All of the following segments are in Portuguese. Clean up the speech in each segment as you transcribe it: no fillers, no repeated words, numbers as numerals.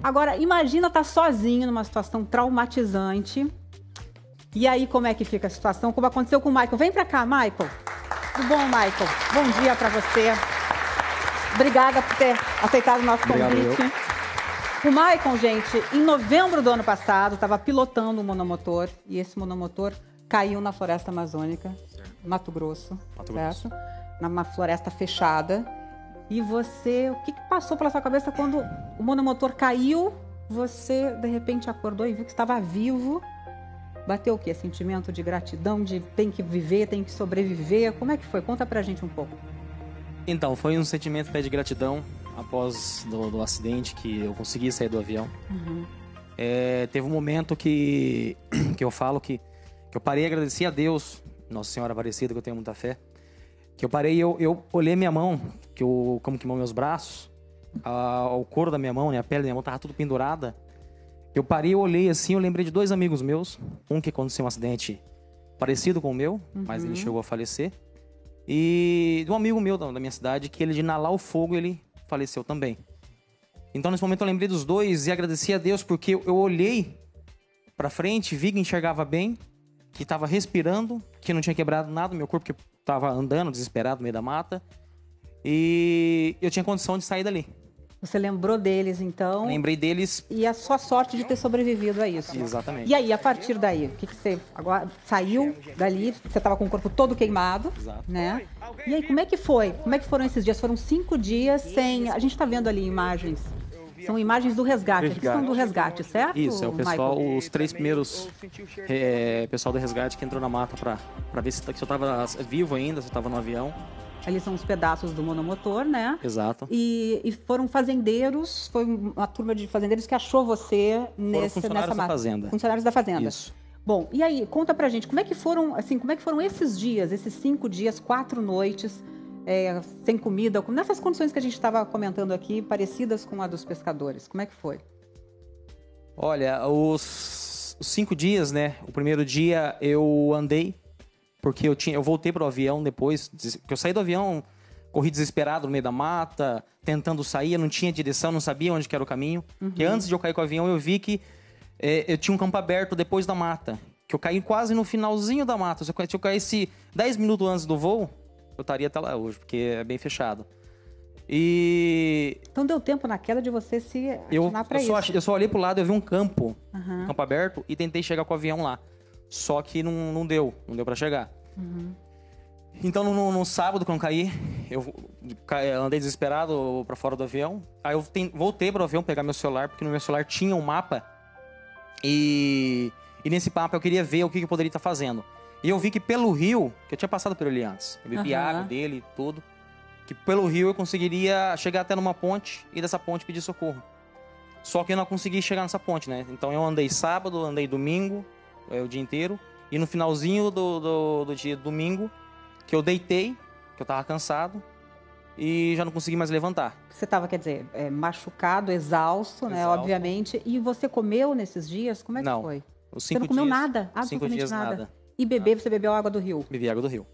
Agora, imagina estar sozinho numa situação traumatizante. E aí, como é que fica a situação? Como aconteceu com o Michael? Vem pra cá, Michael. Tudo bom, Michael? Bom dia pra você. Obrigada por ter aceitado o nosso convite. O Michael, gente, em novembro do ano passado, estava pilotando um monomotor. E esse monomotor caiu na floresta amazônica, Mato Grosso, certo? Numa floresta fechada. E você, o que passou pela sua cabeça quando o monomotor caiu? Você, de repente, acordou e viu que estava vivo. Bateu o quê? Sentimento de gratidão, de tem que viver, tem que sobreviver. Como é que foi? Conta pra gente um pouco. Então, foi um sentimento de gratidão após do acidente que eu consegui sair do avião. Teve um momento que eu falo que eu parei e agradeci a Deus, Nossa Senhora Aparecida, que eu tenho muita fé. Que eu parei e eu olhei minha mão, como que meus braços, o couro da minha mão, né, a pele da minha mão tava tudo pendurada. Eu parei, eu olhei assim, eu lembrei de 2 amigos meus. Um que aconteceu um acidente parecido com o meu, mas ele chegou a falecer. E de um amigo meu da minha cidade, que ele de inalar o fogo, ele faleceu também. Então nesse momento eu lembrei dos dois e agradeci a Deus, porque eu olhei pra frente, vi que enxergava bem, que tava respirando, que não tinha quebrado nada no meu corpo, que tava andando desesperado no meio da mata. E eu tinha condição de sair dali. Você lembrou deles, então? Lembrei deles. E a sua sorte de ter sobrevivido a isso. Exatamente. E aí, a partir daí, o que você agora saiu dali? Você estava com o corpo todo queimado, né? E aí, como é que foi? Como é que foram esses dias? Foram 5 dias sem... A gente está vendo ali imagens. São imagens do resgate. A questão do resgate, certo? Isso, é o pessoal, Michael? os 3 primeiros pessoal do resgate que entrou na mata pra ver se eu tava vivo ainda, se eu tava no avião. Ali são os pedaços do monomotor, né? Exato. E foram fazendeiros, foi uma turma de fazendeiros que achou você nessa funcionários da fazenda. Funcionários da fazenda. Isso. Bom, e aí, conta pra gente, como é que foram esses dias, esses 5 dias, 4 noites, sem comida, nessas condições que a gente estava comentando aqui, parecidas com a dos pescadores, como é que foi? Olha, os 5 dias, né? O primeiro dia eu andei, porque eu voltei pro avião depois, porque eu saí do avião, corri desesperado no meio da mata, tentando sair, eu não tinha direção, não sabia onde que era o caminho. Porque antes de eu cair com o avião, eu vi que eu tinha um campo aberto depois da mata, que eu caí quase no finalzinho da mata. Se eu caísse 10 minutos antes do voo, eu estaria até lá hoje, porque é bem fechado. Então deu tempo na queda de você se atinar pra isso. Eu só olhei pro lado, eu vi um campo aberto e tentei chegar com o avião lá. Só que não deu pra chegar. Então no sábado, quando caí, eu andei desesperado pra fora do avião. Aí eu voltei pro avião pegar meu celular, porque no meu celular tinha um mapa. E nesse mapa eu queria ver o que eu poderia estar fazendo. E eu vi que pelo rio, que eu tinha passado por ele antes, eu bebi água dele e tudo, que pelo rio eu conseguiria chegar até numa ponte e dessa ponte pedir socorro. Só que eu não consegui chegar nessa ponte, né? Então eu andei sábado, andei domingo, o dia inteiro, e no finalzinho do dia domingo, que eu deitei, que eu tava cansado, e já não consegui mais levantar. Você estava, quer dizer, machucado, exausto, né? Obviamente. E você comeu nesses dias? Como é que foi? Você não comeu nada? Absolutamente nada. E você bebeu água do rio? Bebi água do rio.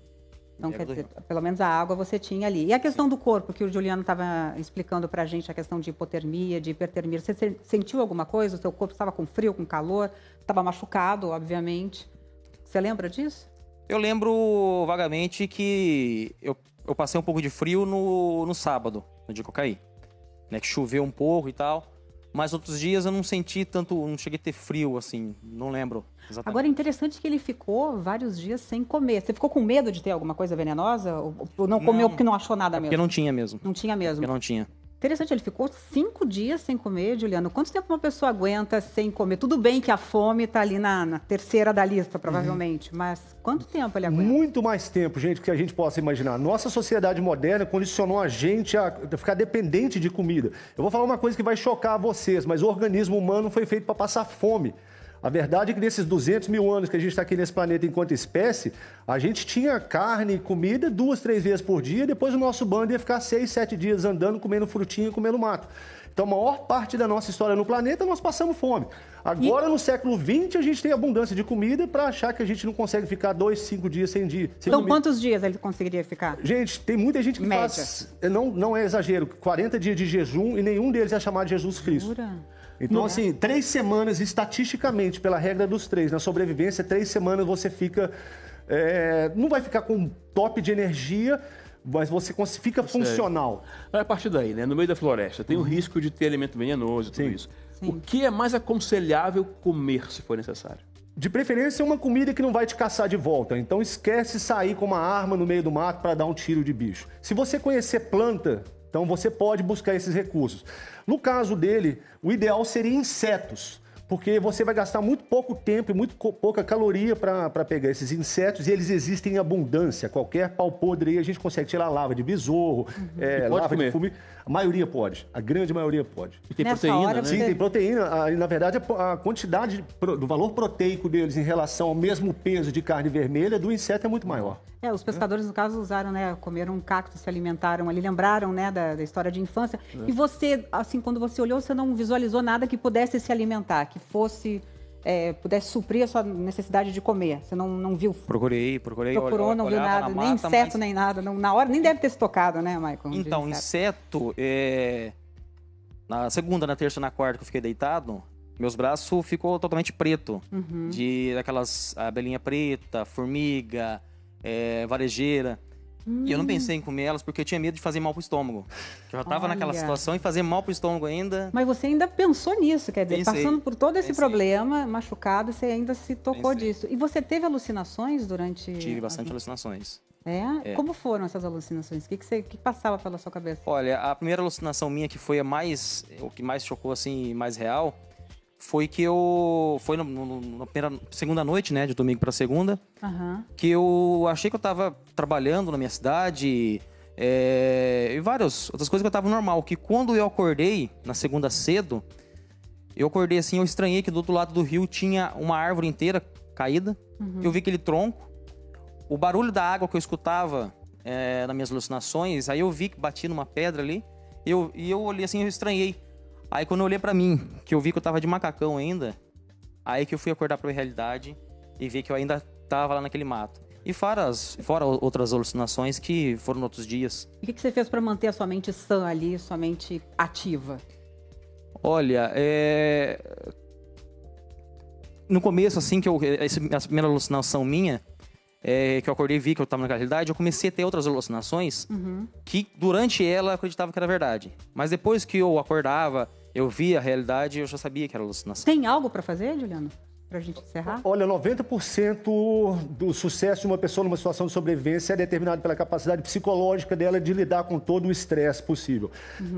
Então, quer dizer, pelo menos a água você tinha ali. E a questão do corpo, que o Juliano estava explicando pra gente, a questão de hipotermia, de hipertermia. Você sentiu alguma coisa? O seu corpo estava com frio, com calor? Estava machucado, obviamente. Você lembra disso? Eu lembro vagamente que eu passei um pouco de frio no sábado, no dia que eu caí. Né, que choveu um pouco e tal. Mas outros dias eu não senti tanto, não cheguei a ter frio, assim, não lembro exatamente. Agora, é interessante que ele ficou vários dias sem comer. Você ficou com medo de ter alguma coisa venenosa? Ou não comeu porque não achou nada mesmo? Porque não tinha mesmo. Não tinha mesmo? Porque não tinha. Interessante, ele ficou 5 dias sem comer, Juliano. Quanto tempo uma pessoa aguenta sem comer? Tudo bem que a fome está ali na terceira da lista, provavelmente. Mas quanto tempo ele aguenta? Muito mais tempo, gente, que a gente possa imaginar. Nossa sociedade moderna condicionou a gente a ficar dependente de comida. Eu vou falar uma coisa que vai chocar vocês, mas o organismo humano foi feito para passar fome. A verdade é que nesses 200 mil anos que a gente está aqui nesse planeta enquanto espécie, a gente tinha carne e comida 2, 3 vezes por dia, depois o nosso bando ia ficar 6, 7 dias andando, comendo frutinha e comendo mato. Então, a maior parte da nossa história no planeta, nós passamos fome. Agora, no século XX, a gente tem abundância de comida para achar que a gente não consegue ficar 2, 5 dias sem dia. Então, quantos dias ele conseguiria ficar? Gente, tem muita gente que faz, não é exagero, 40 dias de jejum e nenhum deles é chamado de Jesus Cristo. Então, assim, 3 semanas, estatisticamente, pela regra dos 3, na sobrevivência, 3 semanas você fica... não vai ficar com top de energia, mas você fica funcional. A partir daí, né? No meio da floresta, tem o risco de ter alimento venenoso e tudo isso. Sim. O que é mais aconselhável comer, se for necessário? De preferência, uma comida que não vai te caçar de volta. Então, esquece sair com uma arma no meio do mato para dar um tiro de bicho. Se você conhecer planta, então você pode buscar esses recursos. No caso dele, o ideal seria insetos, porque você vai gastar muito pouco tempo e muito pouca caloria para pegar esses insetos, e eles existem em abundância. Qualquer pau podre aí a gente consegue tirar lava de besouro, lava de fumo. A maioria pode, a grande maioria pode. E tem proteína, né? Sim, tem proteína. Na verdade, a quantidade do valor proteico deles em relação ao mesmo peso de carne vermelha do inseto é muito maior. Os pescadores, no caso, usaram, né? Comeram um cacto, se alimentaram ali, lembraram, né, da história de infância. E você, assim, quando você olhou, você não visualizou nada que pudesse se alimentar, que fosse... pudesse suprir a sua necessidade de comer. Você não viu? Procurou, não viu nada, nem inseto, nem nada. Na hora, nem deve ter se tocado, né, Michael? Então, inseto, na segunda, na terça, na quarta que eu fiquei deitado, meus braços ficou totalmente preto. Daquelas abelhinha preta, formiga, varejeira. E eu não pensei em comer elas porque eu tinha medo de fazer mal pro estômago. Eu já tava naquela situação e fazer mal pro estômago ainda. Mas você ainda pensou nisso, quer dizer, passando por todo esse problema, machucado, você ainda se tocou disso. E você teve alucinações durante... Tive bastante alucinações. Como foram essas alucinações? O que passava pela sua cabeça? Olha, a primeira alucinação minha, que foi o que mais chocou, assim, mais real, foi que foi na segunda noite, né, de domingo para segunda, que eu achei que eu tava trabalhando na minha cidade e várias outras coisas que eu tava normal, que quando eu acordei na segunda cedo, eu acordei assim, eu estranhei que do outro lado do rio tinha uma árvore inteira caída, eu vi aquele tronco, o barulho da água que eu escutava nas minhas alucinações, aí eu vi que bati numa pedra ali, e eu olhei assim, eu estranhei. Aí quando eu olhei pra mim, que eu vi que eu tava de macacão ainda, aí que eu fui acordar pra realidade e vi que eu ainda tava lá naquele mato. E fora outras alucinações que foram outros dias. E o que você fez pra manter a sua mente sã ali, sua mente ativa? Olha, no começo, assim, essa primeira alucinação minha, que eu acordei e vi que eu estava naquela realidade, eu comecei a ter outras alucinações que, durante ela, eu acreditava que era verdade. Mas depois que eu acordava, eu via a realidade, eu já sabia que era alucinação. Tem algo para fazer, Juliano? Pra gente encerrar? Olha, 90% do sucesso de uma pessoa numa situação de sobrevivência é determinado pela capacidade psicológica dela de lidar com todo o estresse possível.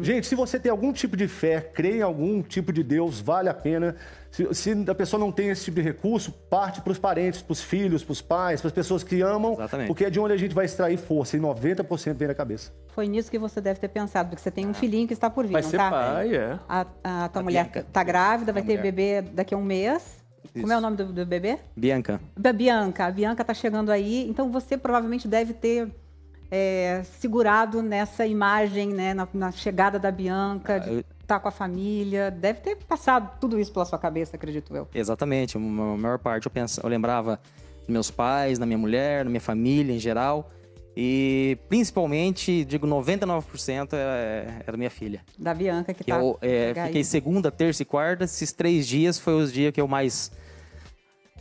Gente, se você tem algum tipo de fé, crê em algum tipo de Deus, vale a pena. Se a pessoa não tem esse tipo de recurso, parte para os parentes, para os filhos, para os pais, para as pessoas que amam, porque é de onde a gente vai extrair força, e 90% vem da cabeça. Foi nisso que você deve ter pensado, porque você tem um filhinho que está por vir, vai não ser tá? Pai, A tua mulher está grávida, vai ter bebê daqui a um mês. Isso. Como é o nome do bebê? Bianca. A Bianca está chegando aí, então você provavelmente deve ter segurado nessa imagem, né, na chegada da Bianca, de estar com a família, deve ter passado tudo isso pela sua cabeça, acredito eu. Exatamente, a maior parte eu lembrava dos meus pais, da minha mulher, da minha família em geral, e principalmente, digo, 99% era minha filha. Da Bianca que tá. Fiquei segunda, terça e quarta, esses 3 dias foi os dias que eu mais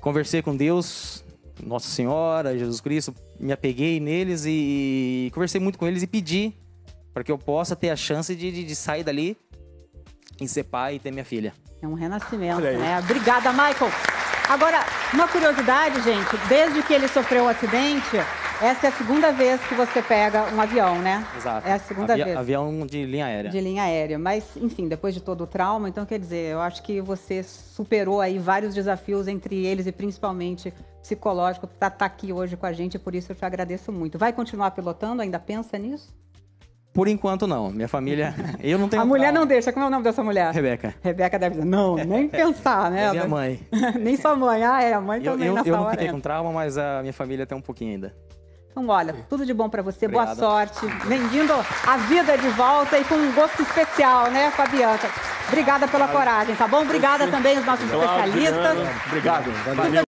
conversei com Deus, Nossa Senhora, Jesus Cristo, me apeguei neles e conversei muito com eles e pedi para que eu possa ter a chance de sair dali e ser pai e ter minha filha. É um renascimento, né? Obrigada, Michael. Agora, uma curiosidade, gente, desde que ele sofreu o acidente, essa é a segunda vez que você pega um avião, né? Exato. É a segunda vez. Avião de linha aérea. De linha aérea. Mas, enfim, depois de todo o trauma, então, quer dizer, eu acho que você superou aí vários desafios, entre eles e principalmente psicológico, para estar aqui hoje com a gente, e por isso eu te agradeço muito. Vai continuar pilotando? Ainda pensa nisso? Por enquanto, não. Minha família... Eu não tenho A mulher não deixa. Como é o nome dessa mulher? Rebeca. Rebeca deve dizer, não, nem pensar, né? É minha mãe. Nem sua mãe. A mãe também nessa hora. Eu não fiquei com trauma, mas a minha família tem um pouquinho ainda. Então, olha, tudo de bom pra você, Obrigado. Boa sorte. Bem-vindo à vida de volta e com um gosto especial, né, com a Bianca. Obrigada pela coragem, tá bom? Obrigada também aos nossos especialistas. Obrigado. Valeu.